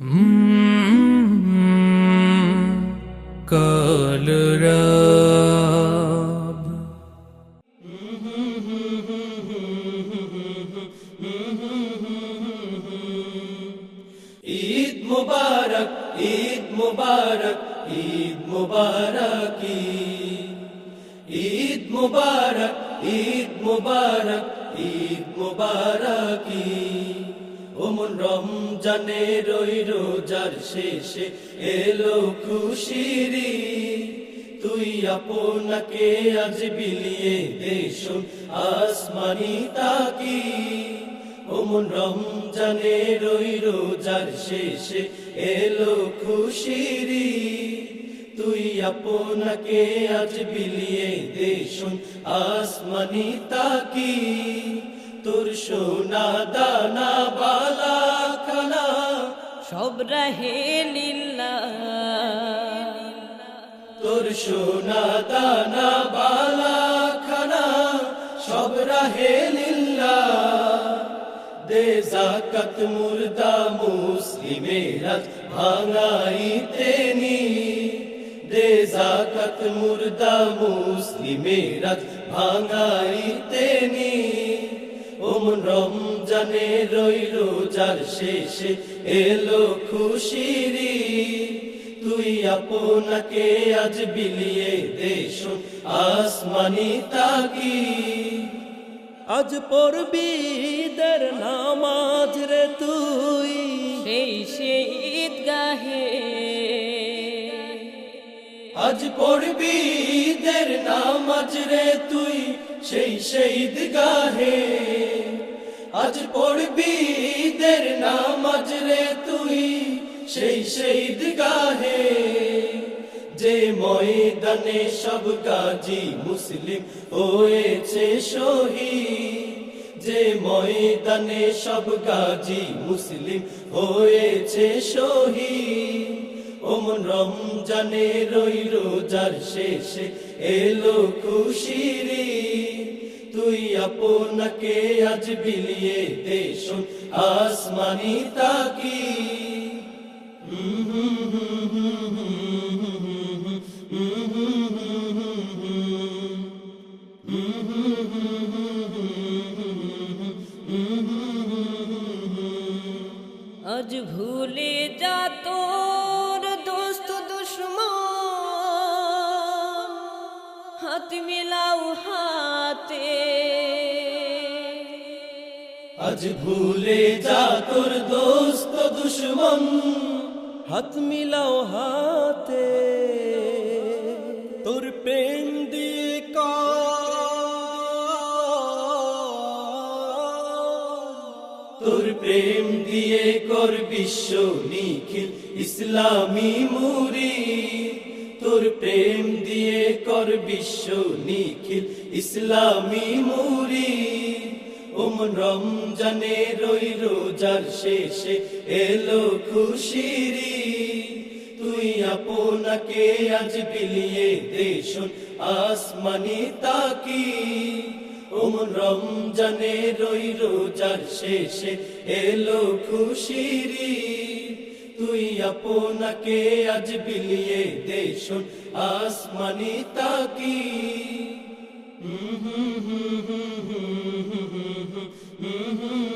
কলরব ঈদ মুবারক, ঈদ মুবারক, ঈদ মুবারক, ঈদ মুবারক, ঈদ মুবারক, ঈদ মুবারক। ওমন রমজানের ওই রোজার শেষে এলো খুশির ঈদ, তুই আপনাকে আজ বিলিয়ে দে শোন আসমানি তাকি। ওমন রমজানের ওই রোজার শেষে এলো খুশির ঈদ, তুই আপনাকে আজ বিলিয়ে দে শোন আসমানি তাকি। তোর সোনা দানা বালা খানা সব রাহে লিল্লাহ, তোর সোনা দানা বালা খানা সব রাহে লিল্লাহ। দে যাকাত মুর্দা মুসলিমেরা ভাঙাইতে নি, দে যাকাত মুর্দা মুসলিমেরা ভাঙাইতে নি। ওমন রমজানের ওই রোজার শেষে এলো খুশির ঈদ, তুই আপনাকে আজ বিলিয়ে দে শোন আসমানি তাকি। আজ পড়বি ঈদের নামাজ রে তুই সেই ঈদগাহে, আজ পড়বি ঈদের নামাজ রে তুই সেই ঈদগাহে। আজ পড়বি ঈদের নামাজ রে তুই সেই ঈদগাহে। যে ময়দানে সব গাজী মুসলিম হয়েছে শহীদ, যে ময়দানে সব গাজী মুসলিম হয়েছে শহীদ। ওমন রমজানের ওই রোজার শেষে এলো খুশির ঈদ, তুই আপনাকে আজ বিলিয়ে দে শোন আসমানি তাকি। আজ ভুলে যা তোর দোস্ত দুশ্মন, হাত মিলাও হাতে। আজ ভুলে যা তোর দোস্ত দুশ্মন, হাত মিলাও হাতে। তোর প্রেম দিয়ে তোর প্রেম দিয়ে কর বিশ্ব নিখিল ইসলামী মুরিদ, তোর প্রেম দিয়ে কর বিশ্ব নিখিল ইসলামী মুরিদ। ওমন রমজানের ওই রোজার শেষে এলো খুশির ঈদ, তুই আপনাকে আজ বিলিয়ে দে শোন আসমানি তাকি। ওমন রমজানের ওই রোজার শেষে এলো খুশির ঈদ, তুই আপনাকে আজ বিলিয়ে দে শোন আসমানি তাকি। হুম হুম হুম হুম হুম হুম হুম হুম।